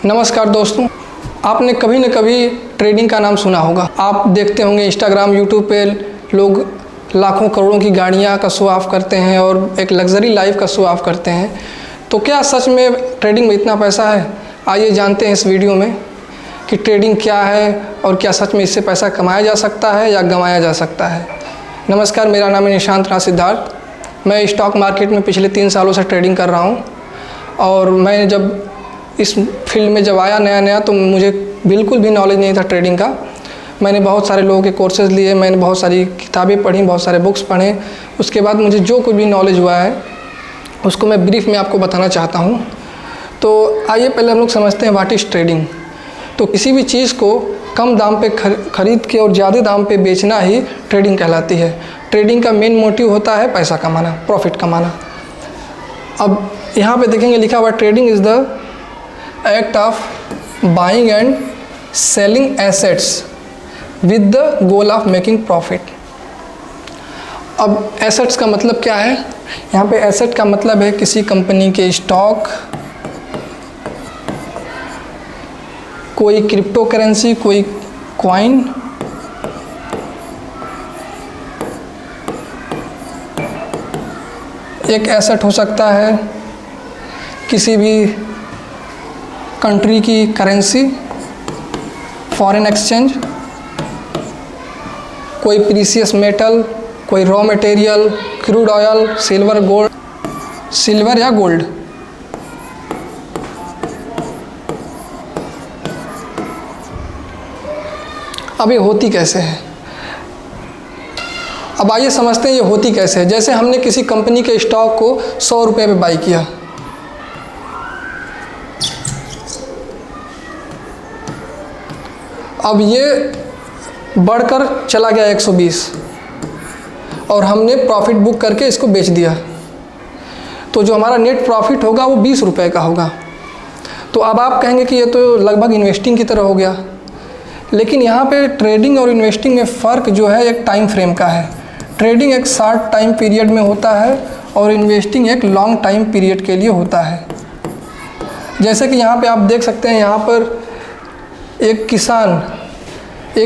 नमस्कार दोस्तों, आपने कभी न कभी ट्रेडिंग का नाम सुना होगा। आप देखते होंगे इंस्टाग्राम, यूट्यूब पे लोग लाखों करोड़ों की गाड़ियाँ का शो ऑफ करते हैं और एक लग्जरी लाइफ का शो ऑफ करते हैं। तो क्या सच में ट्रेडिंग में इतना पैसा है? आइए जानते हैं इस वीडियो में कि ट्रेडिंग क्या है और क्या सच में इससे पैसा कमाया जा सकता है या गंवाया जा सकता है। नमस्कार, मेरा नाम है निशांत राज सिद्धार्थ। मैं स्टॉक मार्केट में पिछले 3 सालों से ट्रेडिंग कर रहा हूँ और मैं जब इस फील्ड में जब आया नया तो मुझे बिल्कुल भी नॉलेज नहीं था ट्रेडिंग का। मैंने बहुत सारे लोगों के कोर्सेज़ लिए, मैंने बहुत सारी किताबें पढ़ी, बहुत सारे बुक्स पढ़े। उसके बाद मुझे जो कुछ भी नॉलेज हुआ है उसको मैं ब्रीफ में आपको बताना चाहता हूँ। तो आइए पहले हम लोग समझते हैं व्हाट इज़ ट्रेडिंग। तो किसी भी चीज़ को कम दाम पे खरीद के और ज़्यादा दाम पे बेचना ही ट्रेडिंग कहलाती है। ट्रेडिंग का मेन मोटिव होता है पैसा कमाना, प्रॉफिट कमाना। अब यहाँ पे देखेंगे लिखा हुआ trading is the act of buying and selling assets with the goal of making profit. अब एसेट्स का मतलब क्या है? यहाँ पे एसेट का मतलब है किसी कंपनी के स्टॉक, कोई क्रिप्टो करेंसी, कोई कॉइन, एक एसेट हो सकता है किसी भी कंट्री की करेंसी, फॉरेन एक्सचेंज, कोई प्रीशियस मेटल, कोई raw material, crude oil, silver या गोल्ड। अब ये होती कैसे है? अब आइए समझते हैं ये होती कैसे है। जैसे हमने किसी कंपनी के स्टॉक को 100 रुपये में बाई किया, अब ये बढ़कर चला गया 120 और हमने प्रॉफिट बुक करके इसको बेच दिया, तो जो हमारा नेट प्रॉफिट होगा वो 20 रुपये का होगा। तो अब आप कहेंगे कि ये तो लगभग इन्वेस्टिंग की तरह हो गया, लेकिन यहाँ पे ट्रेडिंग और इन्वेस्टिंग में फ़र्क जो है एक टाइम फ्रेम का है। ट्रेडिंग एक शॉर्ट टाइम पीरियड में होता है और इन्वेस्टिंग एक लॉन्ग टाइम पीरियड के लिए होता है। जैसे कि यहाँ पे आप देख सकते हैं, यहाँ पर एक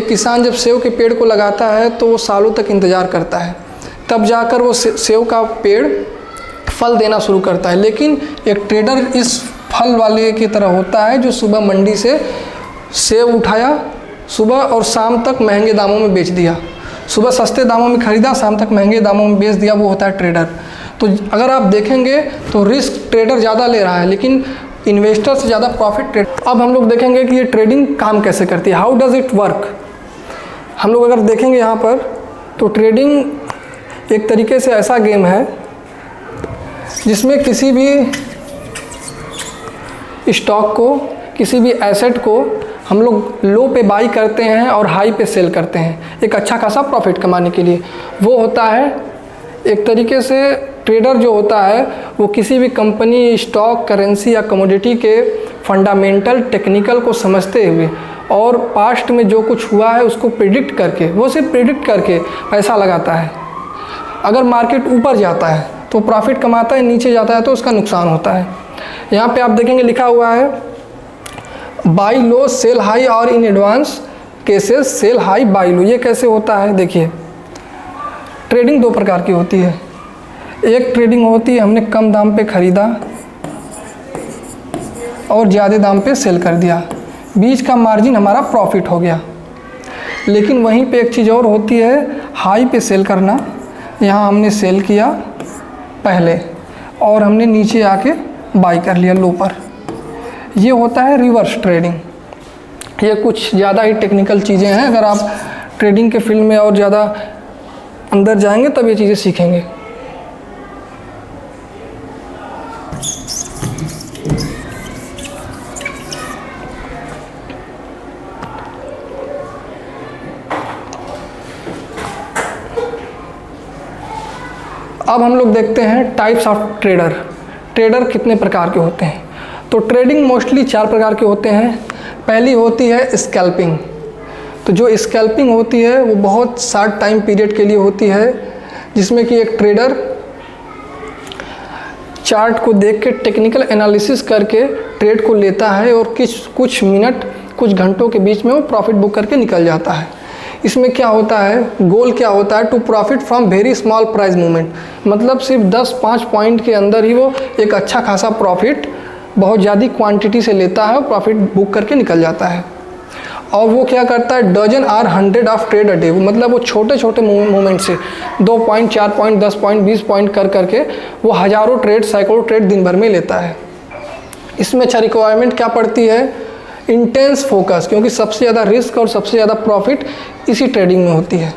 किसान जब सेव के पेड़ को लगाता है तो वो सालों तक इंतज़ार करता है, तब जाकर वो सेव का पेड़ फल देना शुरू करता है। लेकिन एक ट्रेडर इस फल वाले की तरह होता है जो सुबह मंडी से सेव उठाया, सुबह और शाम तक महंगे दामों में बेच दिया। सुबह सस्ते दामों में ख़रीदा, शाम तक महंगे दामों में बेच दिया, वो होता है ट्रेडर। तो अगर आप देखेंगे तो रिस्क ट्रेडर ज़्यादा ले रहा है, लेकिन इन्वेस्टर से ज़्यादा प्रॉफिट ट्रेडर। अब हम लोग देखेंगे कि ये ट्रेडिंग काम कैसे करती है, हाउ डज़ इट वर्क। हम लोग अगर देखेंगे यहाँ पर तो ट्रेडिंग एक तरीके से ऐसा गेम है जिसमें किसी भी स्टॉक को, किसी भी एसेट को हम लोग लो पे बाई करते हैं और हाई पे सेल करते हैं एक अच्छा खासा प्रॉफिट कमाने के लिए। वो होता है एक तरीके से ट्रेडर जो होता है वो किसी भी कंपनी, स्टॉक, करेंसी या कमोडिटी के फंडामेंटल, टेक्निकल को समझते हुए और पास्ट में जो कुछ हुआ है उसको प्रिडिक्ट करके, वो सिर्फ प्रिडिक्ट करके पैसा लगाता है। अगर मार्केट ऊपर जाता है तो प्रॉफिट कमाता है, नीचे जाता है तो उसका नुकसान होता है। यहाँ पे आप देखेंगे लिखा हुआ है बाई लो सेल हाई और in advance cases sell high buy low. ये कैसे होता है? देखिए, ट्रेडिंग 2 प्रकार की होती है। एक ट्रेडिंग होती है हमने कम दाम पे ख़रीदा और ज़्यादा दाम पे सेल कर दिया, बीच का मार्जिन हमारा प्रॉफिट हो गया। लेकिन वहीं पे एक चीज़ और होती है हाई पे सेल करना। यहाँ हमने सेल किया पहले और हमने नीचे आके बाई कर लिया लो पर। ये होता है रिवर्स ट्रेडिंग। ये कुछ ज़्यादा ही टेक्निकल चीज़ें हैं, अगर आप ट्रेडिंग के फील्ड में और ज़्यादा अंदर जाएंगे तब ये चीज़ें सीखेंगे। अब हम लोग देखते हैं टाइप्स ऑफ ट्रेडर। ट्रेडर कितने प्रकार के होते हैं? तो ट्रेडिंग मोस्टली 4 प्रकार के होते हैं। पहली होती है स्कैल्पिंग। तो जो स्कैल्पिंग होती है वो बहुत शॉर्ट टाइम पीरियड के लिए होती है, जिसमें कि एक ट्रेडर चार्ट को देख के टेक्निकल एनालिसिस करके ट्रेड को लेता है और कुछ मिनट कुछ घंटों के बीच में वो प्रॉफिट बुक करके निकल जाता है। इसमें क्या होता है, गोल क्या होता है, to profit from very small price movement, मतलब सिर्फ 10-5 पॉइंट के अंदर ही वो एक अच्छा खासा प्रॉफिट बहुत ज़्यादा क्वांटिटी से लेता है और प्रॉफिट बुक करके निकल जाता है। और वो क्या करता है, dozen or 100 of trade a day, मतलब वो छोटे छोटे मूवमेंट से 2 पॉइंट, 4 पॉइंट, 10 पॉइंट, 20 पॉइंट कर करके वो हज़ारों ट्रेड, सैकड़ों ट्रेड दिन भर में लेता है। इसमें अच्छा रिक्वायरमेंट क्या पड़ती है, इंटेंस फोकस, क्योंकि सबसे ज़्यादा रिस्क और सबसे ज़्यादा प्रॉफिट इसी ट्रेडिंग में होती है।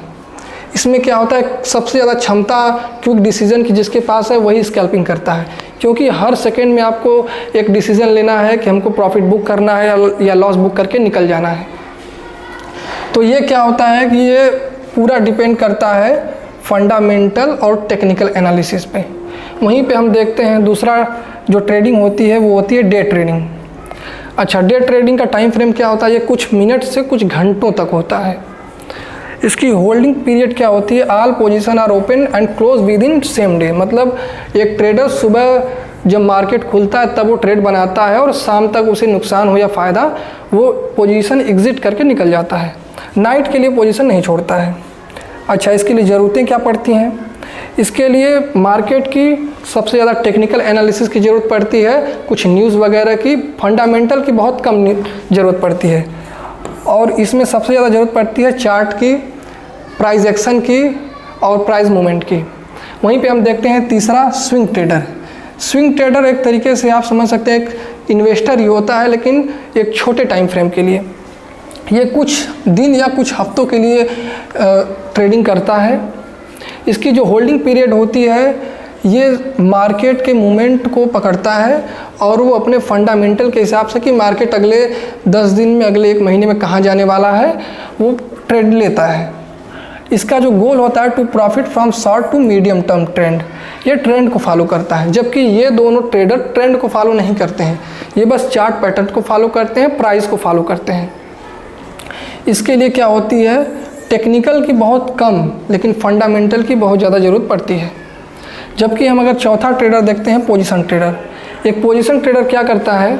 इसमें क्या होता है, सबसे ज़्यादा क्षमता क्विक डिसीजन की जिसके पास है वही स्कैल्पिंग करता है, क्योंकि हर सेकेंड में आपको एक डिसीजन लेना है कि हमको प्रॉफिट बुक करना है या लॉस बुक करके निकल जाना है। तो ये क्या होता है कि ये पूरा डिपेंड करता है फंडामेंटल और टेक्निकल एनालिसिस पे। वहीं पे हम देखते हैं दूसरा जो ट्रेडिंग होती है वो होती है डे ट्रेडिंग। अच्छा, डे ट्रेडिंग का टाइम फ्रेम क्या होता है, ये कुछ मिनट से कुछ घंटों तक होता है। इसकी होल्डिंग पीरियड क्या होती है, all position are open and close within same day, मतलब एक ट्रेडर सुबह जब मार्केट खुलता है तब वो ट्रेड बनाता है और शाम तक उसे नुकसान हो या फ़ायदा वो पोजीशन एग्जिट करके निकल जाता है, नाइट के लिए पोजीशन नहीं छोड़ता है। अच्छा, इसके लिए ज़रूरतें क्या पड़ती हैं, इसके लिए मार्केट की सबसे ज़्यादा टेक्निकल एनालिसिस की ज़रूरत पड़ती है, कुछ न्यूज़ वगैरह की, फंडामेंटल की बहुत कम ज़रूरत पड़ती है, और इसमें सबसे ज़्यादा ज़रूरत पड़ती है चार्ट की, प्राइस एक्शन की और प्राइस मूवमेंट की। वहीं पे हम देखते हैं तीसरा स्विंग ट्रेडर। स्विंग ट्रेडर एक तरीके से आप समझ सकते हैं एक इन्वेस्टर ही होता है, लेकिन एक छोटे टाइम फ्रेम के लिए, ये कुछ दिन या कुछ हफ्तों के लिए ट्रेडिंग करता है। इसकी जो होल्डिंग पीरियड होती है ये मार्केट के मूवमेंट को पकड़ता है और वो अपने फंडामेंटल के हिसाब से कि मार्केट अगले 10 दिन में, अगले 1 महीने में कहाँ जाने वाला है वो ट्रेड लेता है। इसका जो गोल होता है to profit from short to medium term trend, ये ट्रेंड को फॉलो करता है, जबकि ये दोनों ट्रेडर ट्रेंड को फॉलो नहीं करते हैं, ये बस चार्ट पैटर्न को फॉलो करते हैं, प्राइस को फॉलो करते हैं। इसके लिए क्या होती है, टेक्निकल की बहुत कम लेकिन फंडामेंटल की बहुत ज़्यादा ज़रूरत पड़ती है। जबकि हम अगर चौथा ट्रेडर देखते हैं, पोजीशन ट्रेडर। एक पोजीशन ट्रेडर क्या करता है,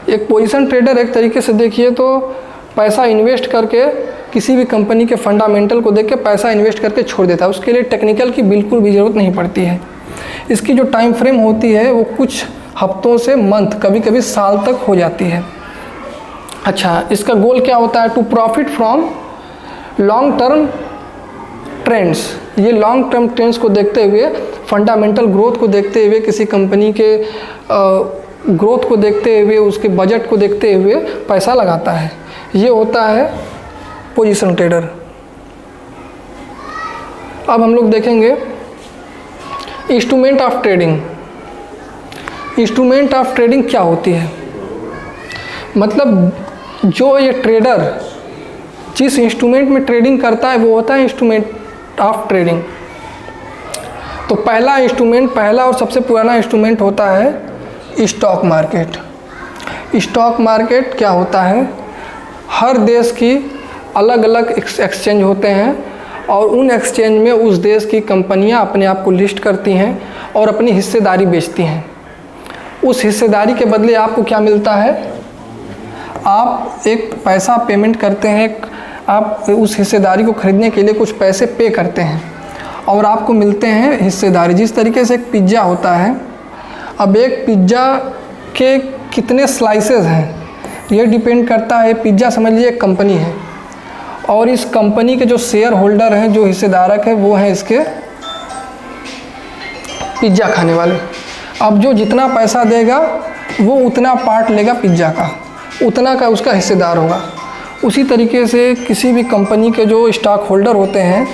एक पोजीशन ट्रेडर एक तरीके से देखिए तो पैसा इन्वेस्ट करके किसी भी कंपनी के फंडामेंटल को देख के पैसा इन्वेस्ट करके छोड़ देता है, उसके लिए टेक्निकल की बिल्कुल भी ज़रूरत नहीं पड़ती है। इसकी जो टाइम फ्रेम होती है वो कुछ हफ्तों से मंथ, कभी कभी साल तक हो जाती है। अच्छा, इसका गोल क्या होता है, to profit from long term trends. ये लॉन्ग टर्म ट्रेंड्स को देखते हुए, फंडामेंटल ग्रोथ को देखते हुए, किसी कंपनी के ग्रोथ को देखते हुए, उसके बजट को देखते हुए पैसा लगाता है, ये होता है पोजीशन ट्रेडर। अब हम लोग देखेंगे instrument of trading. Instrument of trading क्या होती है, मतलब जो ये ट्रेडर जिस इंस्ट्रूमेंट में ट्रेडिंग करता है वो होता है इंस्ट्रूमेंट ऑफ ट्रेडिंग। तो पहला इंस्ट्रूमेंट, पहला और सबसे पुराना इंस्ट्रूमेंट होता है स्टॉक मार्केट। स्टॉक मार्केट क्या होता है, हर देश की अलग अलग एक्सचेंज होते हैं और उन एक्सचेंज में उस देश की कंपनियां अपने आप को लिस्ट करती हैं और अपनी हिस्सेदारी बेचती हैं। उस हिस्सेदारी के बदले आपको क्या मिलता है, आप एक पैसा पेमेंट करते हैं, आप उस हिस्सेदारी को खरीदने के लिए कुछ पैसे पे करते हैं और आपको मिलते हैं हिस्सेदारी। जिस तरीके से एक पिज़्ज़ा होता है, अब एक पिज़्ज़ा के कितने स्लाइसेस हैं ये डिपेंड करता है। पिज़्ज़ा समझ लीजिए एक कंपनी है और इस कंपनी के जो शेयर होल्डर हैं, जो हिस्सेदारक हैं, वो हैं इसके पिज़्ज़ा खाने वाले। अब जो जितना पैसा देगा वो उतना पार्ट लेगा पिज़्ज़ा का, उतना का उसका हिस्सेदार होगा। उसी तरीके से किसी भी कंपनी के जो स्टॉक होल्डर होते हैं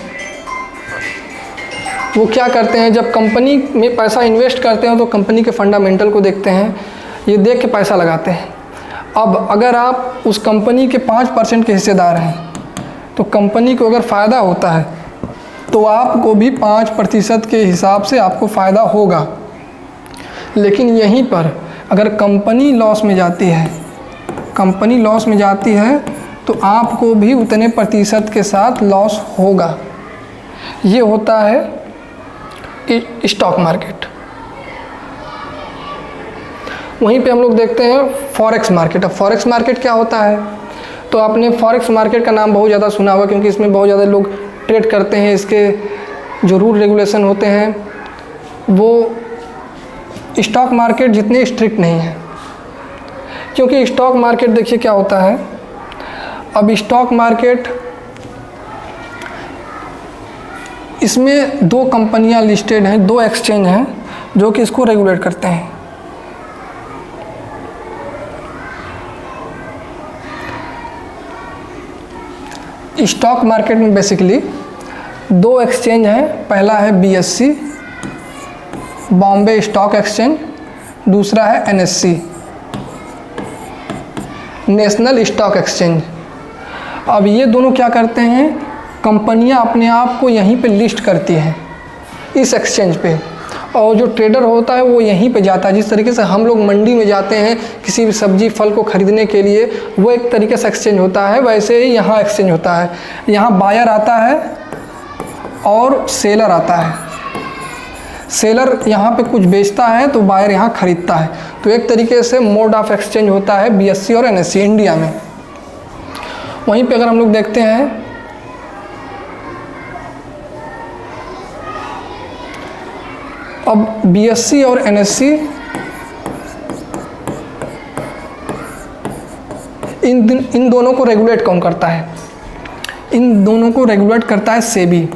वो क्या करते हैं, जब कंपनी में पैसा इन्वेस्ट करते हैं तो कंपनी के फंडामेंटल को देखते हैं, ये देख के पैसा लगाते हैं। अब अगर आप उस कंपनी के 5% के हिस्सेदार हैं तो कंपनी को अगर फ़ायदा होता है तो आपको भी 5% के हिसाब से आपको फ़ायदा होगा। लेकिन यहीं पर अगर कंपनी लॉस में जाती है, कंपनी लॉस में जाती है तो आपको भी उतने प्रतिशत के साथ लॉस होगा। ये होता है स्टॉक मार्केट। वहीं पे हम लोग देखते हैं फॉरेक्स मार्केट। अब फॉरेक्स मार्केट क्या होता है? तो आपने फॉरेक्स मार्केट का नाम बहुत ज़्यादा सुना होगा, क्योंकि इसमें बहुत ज़्यादा लोग ट्रेड करते हैं। इसके जो रूल रेगुलेशन होते हैं वो स्टॉक मार्केट जितने स्ट्रिक्ट नहीं हैं, क्योंकि स्टॉक मार्केट देखिए क्या होता है। अब स्टॉक मार्केट, इसमें 2 कंपनियां लिस्टेड हैं, 2 एक्सचेंज हैं जो कि इसको रेगुलेट करते हैं। स्टॉक मार्केट में बेसिकली 2 एक्सचेंज हैं। पहला है BSE, बॉम्बे स्टॉक एक्सचेंज, दूसरा है NSE, नेशनल स्टॉक एक्सचेंज। अब ये दोनों क्या करते हैं, कंपनियां अपने आप को यहीं पे लिस्ट करती हैं इस एक्सचेंज पे, और जो ट्रेडर होता है वो यहीं पे जाता है। जिस तरीके से हम लोग मंडी में जाते हैं किसी भी सब्जी फल को ख़रीदने के लिए, वो एक तरीके से एक्सचेंज होता है, वैसे ही यहाँ एक्सचेंज होता है। यहाँ बायर आता है और सेलर आता है। सेलर यहाँ पे कुछ बेचता है तो बायर यहाँ ख़रीदता है। तो एक तरीके से मोड ऑफ एक्सचेंज होता है BSE और NSE इंडिया में। वहीं पे अगर हम लोग देखते हैं अब BSE और NSE इन दोनों को रेगुलेट कौन करता है? इन दोनों को रेगुलेट करता है SEBI,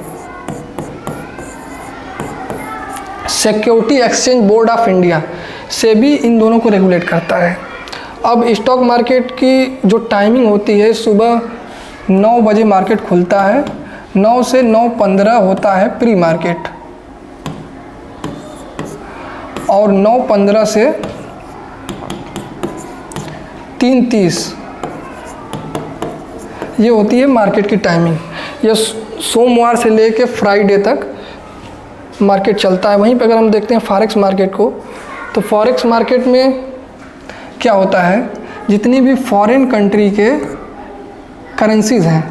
security exchange board of India. SEBI इन दोनों को रेगुलेट करता है। अब स्टॉक मार्केट की जो टाइमिंग होती है, सुबह 9 बजे मार्केट खुलता है, 9 से 9:15 होता है प्री मार्केट, और 9:15 से 3:30 ये होती है मार्केट की टाइमिंग। ये सोमवार से लेके फ्राइडे तक मार्केट चलता है। वहीं पे अगर हम देखते हैं फॉरेक्स मार्केट को, तो फॉरेक्स मार्केट में क्या होता है, जितनी भी फॉरेन कंट्री के करेंसीज़ हैं,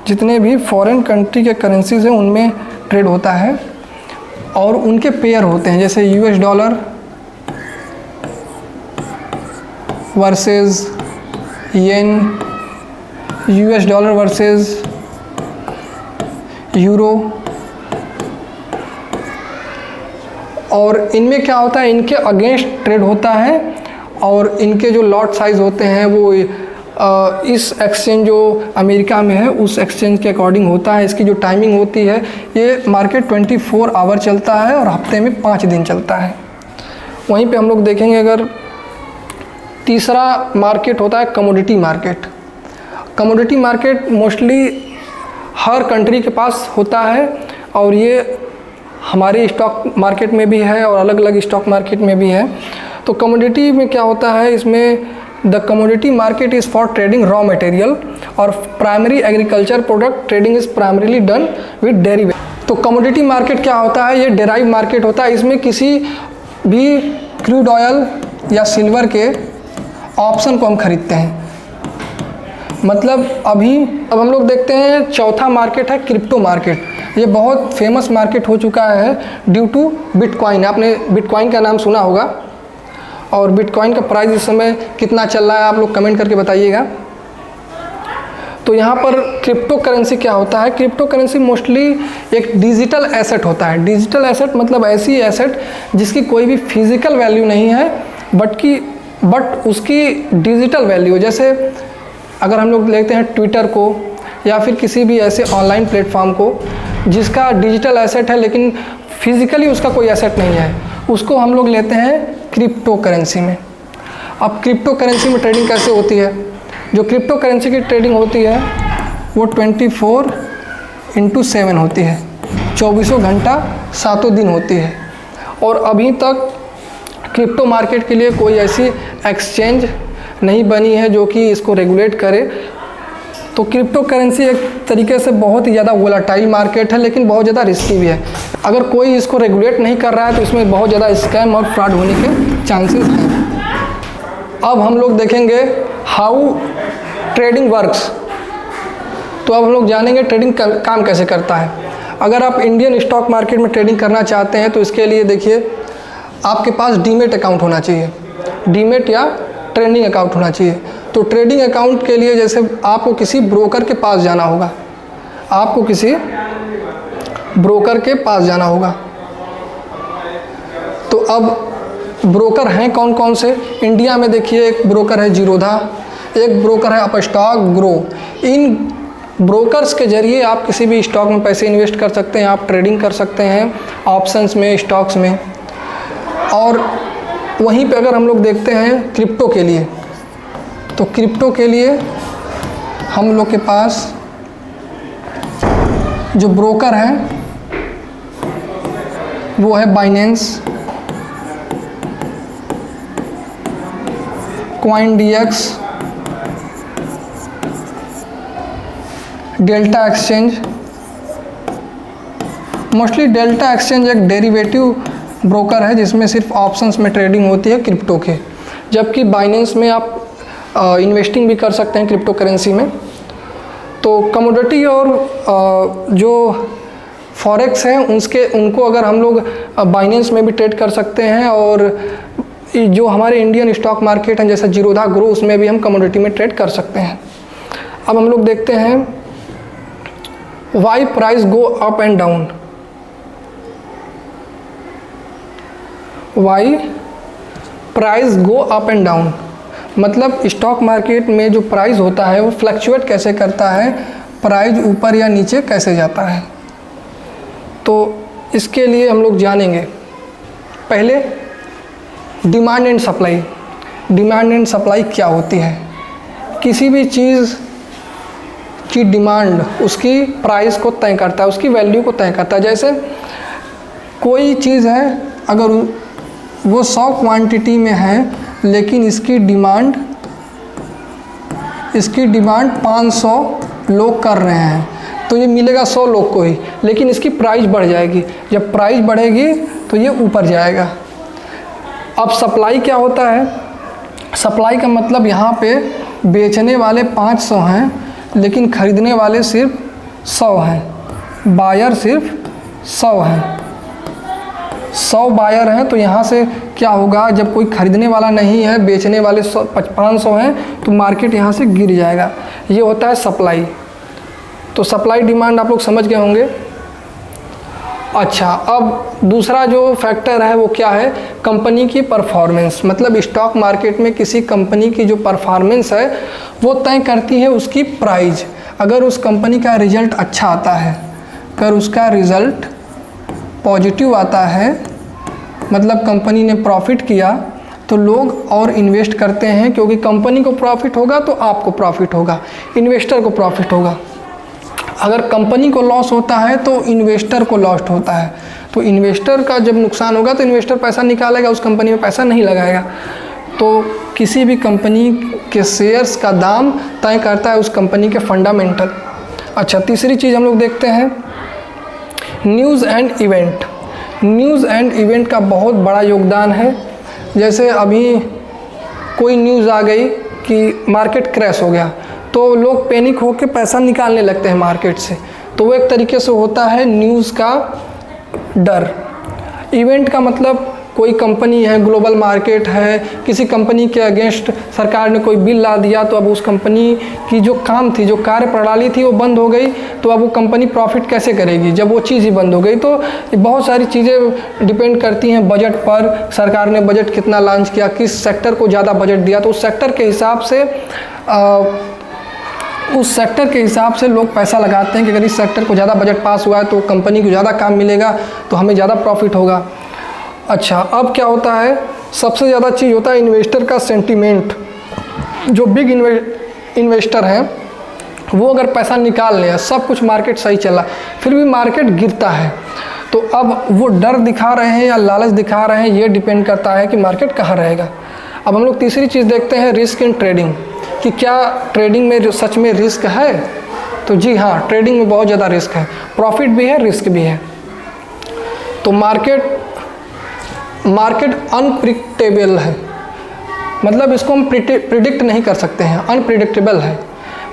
जितने भी फॉरेन कंट्री के करेंसीज़ हैं उनमें ट्रेड होता है, और उनके पेयर होते हैं, जैसे US डॉलर वर्सेस येन, US डॉलर वर्सेस यूरो। और इनमें क्या होता है, इनके अगेंस्ट ट्रेड होता है, और इनके जो लॉट साइज़ होते हैं वो इस एक्सचेंज जो अमेरिका में है उस एक्सचेंज के अकॉर्डिंग होता है। इसकी जो टाइमिंग होती है, ये मार्केट 24 आवर चलता है और हफ्ते में 5 दिन चलता है। वहीं पे हम लोग देखेंगे, अगर तीसरा मार्केट होता है commodity market. Commodity market mostly हर कंट्री के पास होता है, और ये हमारे स्टॉक मार्केट में भी है और अलग अलग स्टॉक मार्केट में भी है। तो कमोडिटी में क्या होता है, इसमें the commodity market is for trading raw material और primary agriculture product. Trading is primarily done with derivative. तो कमोडिटी मार्केट क्या होता है, ये डेराइव मार्केट होता है। इसमें किसी भी क्रूड ऑयल या सिल्वर के ऑप्शन को हम खरीदते हैं। मतलब अब हम लोग देखते हैं चौथा मार्केट है क्रिप्टो मार्केट। ये बहुत फेमस मार्केट हो चुका है ड्यू टू बिटकॉइन। आपने बिटकॉइन का नाम सुना होगा, और बिटकॉइन का प्राइस इस समय कितना चल रहा है आप लोग कमेंट करके बताइएगा। तो यहाँ पर क्रिप्टो करेंसी क्या होता है, क्रिप्टो करेंसी मोस्टली एक डिजिटल एसेट होता है। डिजिटल एसेट मतलब ऐसी एसेट जिसकी कोई भी फिजिकल वैल्यू नहीं है, बट उसकी डिजिटल वैल्यू, जैसे अगर हम लोग लेते हैं ट्विटर को या फिर किसी भी ऐसे ऑनलाइन प्लेटफॉर्म को जिसका डिजिटल एसेट है लेकिन फिजिकली उसका कोई एसेट नहीं है, उसको हम लोग लेते हैं क्रिप्टो करेंसी में। अब क्रिप्टो करेंसी में ट्रेडिंग कैसे होती है, जो क्रिप्टो करेंसी की ट्रेडिंग होती है वो 24/7 होती है, 24 घंटा 7 दिन होती है। और अभी तक क्रिप्टो मार्केट के लिए कोई ऐसी एक्सचेंज नहीं बनी है जो कि इसको रेगुलेट करे। तो क्रिप्टो करेंसी एक तरीके से बहुत ही ज़्यादा वोलाटाइल मार्केट है, लेकिन बहुत ज़्यादा रिस्की भी है। अगर कोई इसको रेगुलेट नहीं कर रहा है तो इसमें बहुत ज़्यादा स्कैम और फ्रॉड होने के चांसेस हैं। अब हम लोग देखेंगे हाउ ट्रेडिंग वर्क्स। तो अब हम लोग जानेंगे ट्रेडिंग काम कैसे करता है। अगर आप इंडियन स्टॉक मार्केट में ट्रेडिंग करना चाहते हैं तो इसके लिए देखिए आपके पास डीमेट अकाउंट होना चाहिए। डीमेट या ट्रेडिंग अकाउंट होना चाहिए। तो ट्रेडिंग अकाउंट के लिए जैसे आपको किसी ब्रोकर के पास जाना होगा, आपको किसी ब्रोकर के पास जाना होगा। तो अब ब्रोकर हैं कौन कौन से? इंडिया में देखिए एक ब्रोकर है जीरोधा, एक ब्रोकर है अपस्टॉक ग्रो। इन ब्रोकर्स के जरिए आप किसी भी स्टॉक में पैसे इन्वेस्ट कर सकते हैं, आप ट्रेडिंग कर सकते हैं ऑप्शंस में, स्टॉक्स में। और वहीं पे अगर हम लोग देखते हैं क्रिप्टो के लिए, तो क्रिप्टो के लिए हम लोग के पास जो ब्रोकर हैं वो है Binance, CoinDex, delta exchange. Mostly delta exchange एक डेरिवेटिव ब्रोकर है जिसमें सिर्फ ऑप्शंस में ट्रेडिंग होती है क्रिप्टो के, जबकि बाइनेंस में आप इन्वेस्टिंग भी कर सकते हैं क्रिप्टो करेंसी में। तो कमोडिटी और जो फॉरेक्स हैं उनको अगर हम लोग बाइनेंस में भी ट्रेड कर सकते हैं, और जो हमारे इंडियन स्टॉक मार्केट हैं जैसे जीरोधा ग्रो, उसमें भी हम कमोडिटी में ट्रेड कर सकते हैं। अब हम लोग देखते हैं why price go up and down. Why price go up and down मतलब स्टॉक मार्केट में जो प्राइस होता है वो फ्लक्चुएट कैसे करता है, प्राइस ऊपर या नीचे कैसे जाता है। तो इसके लिए हम लोग जानेंगे पहले demand and supply. Demand and supply क्या होती है? किसी भी चीज़ की डिमांड उसकी प्राइस को तय करता है, उसकी वैल्यू को तय करता है। जैसे कोई चीज़ है, अगर वो 100 क्वांटिटी में है लेकिन इसकी डिमांड 500 लोग कर रहे हैं, तो ये मिलेगा 100 लोग को ही, लेकिन इसकी प्राइस बढ़ जाएगी। जब प्राइस बढ़ेगी तो ये ऊपर जाएगा। अब सप्लाई क्या होता है? सप्लाई का मतलब यहाँ पे बेचने वाले 500 हैं लेकिन ख़रीदने वाले सिर्फ 100 हैं, बायर सिर्फ 100 हैं। 100 बायर हैं, तो यहाँ से क्या होगा, जब कोई ख़रीदने वाला नहीं है, बेचने वाले 500 हैं, तो मार्केट यहाँ से गिर जाएगा। ये होता है सप्लाई। तो सप्लाई डिमांड आप लोग समझ गए होंगे। अच्छा, अब दूसरा जो फैक्टर है वो क्या है? कंपनी की परफॉर्मेंस। मतलब स्टॉक मार्केट में किसी कंपनी की जो परफॉर्मेंस है वो तय करती है उसकी प्राइस। अगर उस कंपनी का रिजल्ट अच्छा आता है, अगर उसका रिज़ल्ट पॉजिटिव आता है, मतलब कंपनी ने प्रॉफिट किया, तो लोग और इन्वेस्ट करते हैं, क्योंकि कंपनी को प्रॉफिट होगा तो आपको प्रॉफिट होगा, इन्वेस्टर को प्रॉफिट होगा। अगर कंपनी को लॉस होता है तो इन्वेस्टर को लॉस होता है। तो इन्वेस्टर का जब नुकसान होगा तो इन्वेस्टर पैसा निकालेगा, उस कंपनी में पैसा नहीं लगाएगा। तो किसी भी कंपनी के शेयर्स का दाम तय करता है उस कंपनी के फंडामेंटल। अच्छा, तीसरी चीज़ हम लोग देखते हैं news and event. News and event का बहुत बड़ा योगदान है। जैसे अभी कोई न्यूज़ आ गई कि मार्केट क्रैश हो गया, तो लोग पैनिक होकर पैसा निकालने लगते हैं मार्केट से। तो वो एक तरीके से होता है न्यूज़ का डर। इवेंट का मतलब कोई कंपनी है, ग्लोबल मार्केट है, किसी कंपनी के अगेंस्ट सरकार ने कोई बिल ला दिया, तो अब उस कंपनी की जो काम थी, जो कार्य प्रणाली थी, वो बंद हो गई, तो अब वो कंपनी प्रॉफिट कैसे करेगी जब वो चीज़ ही बंद हो गई। तो बहुत सारी चीज़ें डिपेंड करती हैं बजट पर। सरकार ने बजट कितना लॉन्च किया, किस सेक्टर को ज़्यादा बजट दिया, तो उस सेक्टर के हिसाब से लोग पैसा लगाते हैं कि अगर इस सेक्टर को ज़्यादा बजट पास हुआ है तो कंपनी को ज़्यादा काम मिलेगा, तो हमें ज़्यादा प्रॉफिट होगा। अच्छा, अब क्या होता है, सबसे ज़्यादा चीज़ होता है इन्वेस्टर का सेंटीमेंट। जो बिग इन्वेस्टर हैं वो अगर पैसा निकाल लें, सब कुछ मार्केट सही चला, फिर भी मार्केट गिरता है, तो अब वो डर दिखा रहे हैं या लालच दिखा रहे हैं, ये डिपेंड करता है कि मार्केट कहाँ रहेगा। अब हम लोग तीसरी चीज़ देखते हैं रिस्क इन ट्रेडिंग, कि क्या ट्रेडिंग में सच में रिस्क है। तो जी हाँ, ट्रेडिंग में बहुत ज़्यादा रिस्क है, प्रॉफिट भी है, रिस्क भी है। तो मार्केट अनप्रिडिक्टेबल है, मतलब इसको हम प्रिडिक्ट नहीं कर सकते हैं, अनप्रिडिक्टेबल है।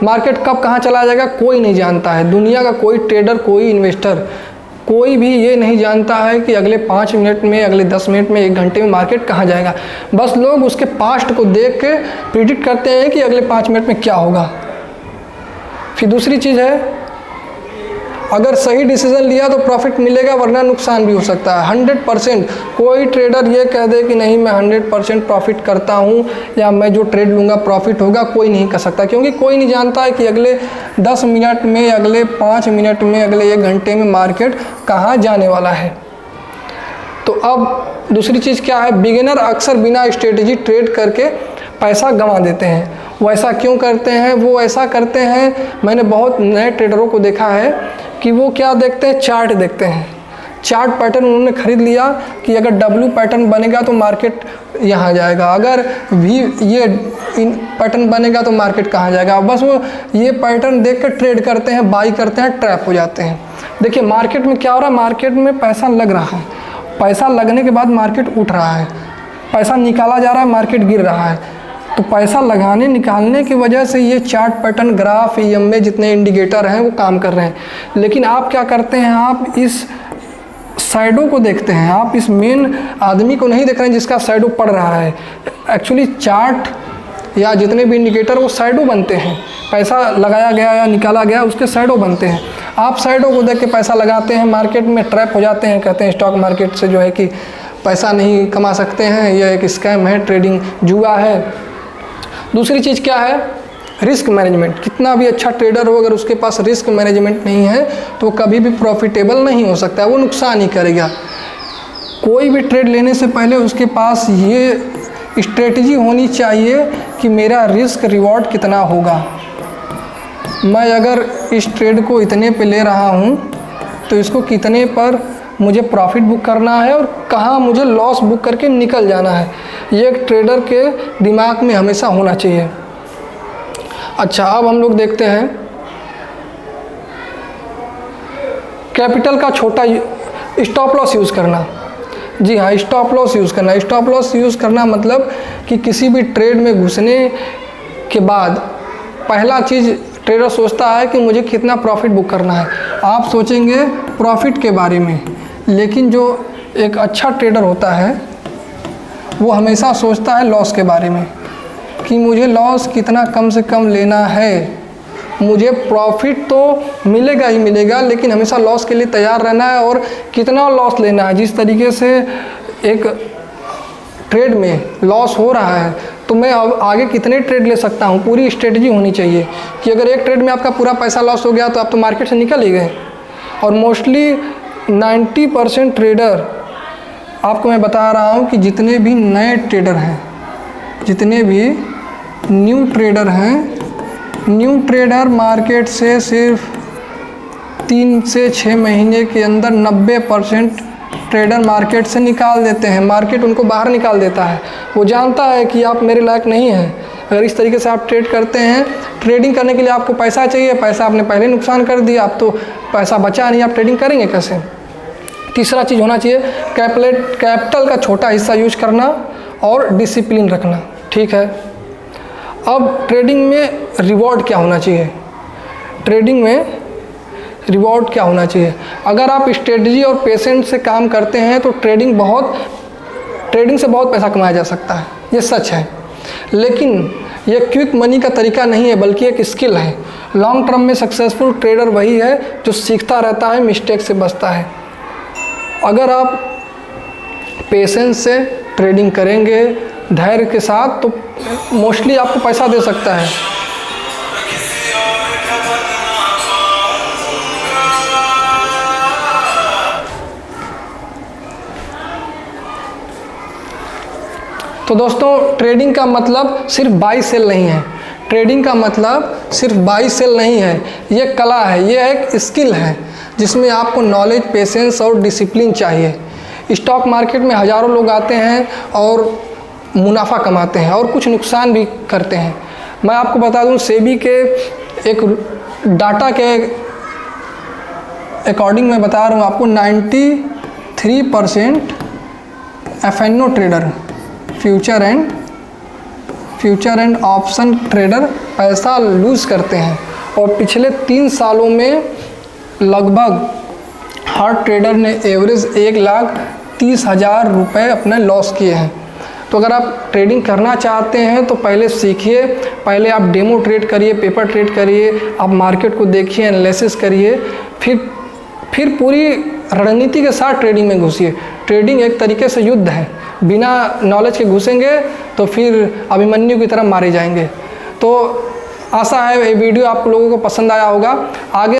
मार्केट कब कहाँ चला जाएगा कोई नहीं जानता है। दुनिया का कोई ट्रेडर, कोई इन्वेस्टर कोई भी ये नहीं जानता है कि अगले 5 मिनट में, अगले 10 मिनट में, 1 घंटे में मार्केट कहाँ जाएगा। बस लोग उसके पास्ट को देख के प्रिडिक्ट करते हैं कि अगले 5 मिनट में क्या होगा। फिर दूसरी चीज़ है, अगर सही डिसीजन लिया तो प्रॉफिट मिलेगा, वरना नुकसान भी हो सकता है। 100% कोई ट्रेडर ये कह दे कि नहीं मैं 100% प्रॉफिट करता हूँ या मैं जो ट्रेड लूँगा प्रॉफिट होगा, कोई नहीं कर सकता, क्योंकि कोई नहीं जानता है कि अगले 10 मिनट में, अगले 5 मिनट में, अगले 1 घंटे में मार्केट कहाँ जाने वाला है। तो अब दूसरी चीज़ क्या है, बिगिनर अक्सर बिना स्ट्रेटजी ट्रेड करके पैसा गंवा देते हैं। वो ऐसा क्यों करते हैं? वो ऐसा करते हैं, मैंने बहुत नए ट्रेडरों को देखा है कि वो क्या देखते हैं, चार्ट देखते हैं। चार्ट पैटर्न उन्होंने ख़रीद लिया कि अगर डब्ल्यू पैटर्न बनेगा तो मार्केट यहाँ जाएगा, अगर भी ये पैटर्न बनेगा तो मार्केट कहाँ जाएगा। बस वो ये पैटर्न देख कर ट्रेड करते हैं, बाई करते हैं, ट्रैप हो जाते हैं। देखिए मार्केट में क्या हो रहा है, मार्केट में पैसा लग रहा है, पैसा लगने के बाद मार्केट उठ रहा है, पैसा निकाला जा रहा है, मार्केट गिर रहा है। तो पैसा लगाने निकालने की वजह से ये चार्ट पैटर्न, ग्राफ, EMA जितने इंडिकेटर हैं वो काम कर रहे हैं। लेकिन आप क्या करते हैं, आप इस साइडों को देखते हैं, आप इस मेन आदमी को नहीं देख रहे हैं जिसका साइडो पड़ रहा है। एक्चुअली चार्ट या जितने भी इंडिकेटर वो साइडो बनते हैं, पैसा लगाया गया या निकाला गया उसके साइडो बनते हैं। आप साइडो को देख के पैसा लगाते हैं, मार्केट में ट्रैप हो जाते हैं, कहते हैं स्टॉक मार्केट से जो है कि पैसा नहीं कमा सकते हैं, यह एक स्कैम है, ट्रेडिंग जुआ है। दूसरी चीज़ क्या है, रिस्क मैनेजमेंट। कितना भी अच्छा ट्रेडर हो, अगर उसके पास रिस्क मैनेजमेंट नहीं है तो कभी भी प्रॉफिटेबल नहीं हो सकता, वो नुकसान ही करेगा। कोई भी ट्रेड लेने से पहले उसके पास ये स्ट्रेटजी होनी चाहिए कि मेरा रिस्क रिवॉर्ड कितना होगा। मैं अगर इस ट्रेड को इतने पे ले रहा हूँ तो इसको कितने पर मुझे प्रॉफिट बुक करना है और कहाँ मुझे लॉस बुक करके निकल जाना है, ये एक ट्रेडर के दिमाग में हमेशा होना चाहिए। अच्छा, अब हम लोग देखते हैं कैपिटल का छोटा स्टॉप लॉस यूज़ करना। जी हाँ, स्टॉप लॉस यूज़ करना। स्टॉप लॉस यूज़ करना मतलब कि किसी भी ट्रेड में घुसने के बाद पहला चीज़ ट्रेडर सोचता है कि मुझे कितना प्रॉफिट बुक करना है। आप सोचेंगे प्रॉफिट के बारे में, लेकिन जो एक अच्छा ट्रेडर होता है वो हमेशा सोचता है लॉस के बारे में कि मुझे लॉस कितना कम से कम लेना है। मुझे प्रॉफिट तो मिलेगा ही मिलेगा, लेकिन हमेशा लॉस के लिए तैयार रहना है और कितना लॉस लेना है। जिस तरीके से एक ट्रेड में लॉस हो रहा है तो मैं अब आगे कितने ट्रेड ले सकता हूँ, पूरी स्ट्रेटजी होनी चाहिए कि अगर एक ट्रेड में आपका पूरा पैसा लॉस हो गया तो आप तो मार्केट से निकल ही गए। और मोस्टली 90% ट्रेडर, आपको मैं बता रहा हूँ कि जितने भी नए ट्रेडर हैं, जितने भी न्यू ट्रेडर हैं, न्यू ट्रेडर मार्केट से सिर्फ 3 से 6 महीने के अंदर 90% ट्रेडर मार्केट से निकाल देते हैं। मार्केट उनको बाहर निकाल देता है। वो जानता है कि आप मेरे लायक नहीं हैं। अगर इस तरीके से आप ट्रेड करते हैं, ट्रेडिंग करने के लिए आपको पैसा चाहिए, पैसा आपने पहले नुकसान कर दिया, अब तो पैसा बचा नहीं, आप ट्रेडिंग करेंगे कैसे। तीसरा चीज़ होना चाहिए कैपिटल का छोटा हिस्सा यूज करना और डिसिप्लिन रखना। ठीक है, अब ट्रेडिंग में रिवॉर्ड क्या होना चाहिए, ट्रेडिंग में रिवॉर्ड क्या होना चाहिए। अगर आप स्ट्रेटजी और पेशेंस से काम करते हैं तो ट्रेडिंग से बहुत पैसा कमाया जा सकता है, ये सच है। लेकिन ये क्विक मनी का तरीका नहीं है, बल्कि एक स्किल है। लॉन्ग टर्म में सक्सेसफुल ट्रेडर वही है जो सीखता रहता है, मिस्टेक से बचता है। अगर आप पेशेंस से ट्रेडिंग करेंगे, धैर्य के साथ, तो मोस्टली आपको पैसा दे सकता है। तो दोस्तों, ट्रेडिंग का मतलब सिर्फ बाई सेल नहीं है। ट्रेडिंग का मतलब सिर्फ बाई सेल नहीं है, ये कला है, ये एक स्किल है जिसमें आपको नॉलेज, पेशेंस और डिसिप्लिन चाहिए। स्टॉक मार्केट में हज़ारों लोग आते हैं और मुनाफा कमाते हैं और कुछ नुकसान भी करते हैं। मैं आपको बता दूं, सेबी के एक डाटा के अकॉर्डिंग मैं बता रहा हूं आपको, 93% FNO trader, future and option trader पैसा लूज़ करते हैं। और पिछले 3 सालों में लगभग हर ट्रेडर ने एवरेज 1,30,000 रुपये अपने लॉस किए हैं। तो अगर आप ट्रेडिंग करना चाहते हैं तो पहले सीखिए, पहले आप डेमो ट्रेड करिए, पेपर ट्रेड करिए, आप मार्केट को देखिए, एनालिसिस करिए, फिर पूरी रणनीति के साथ ट्रेडिंग में घुसिए। ट्रेडिंग एक तरीके से युद्ध है, बिना नॉलेज के घुसेंगे तो फिर अभिमन्यु की तरह मारे जाएंगे। तो आशा है ये वीडियो आप लोगों को पसंद आया होगा। आगे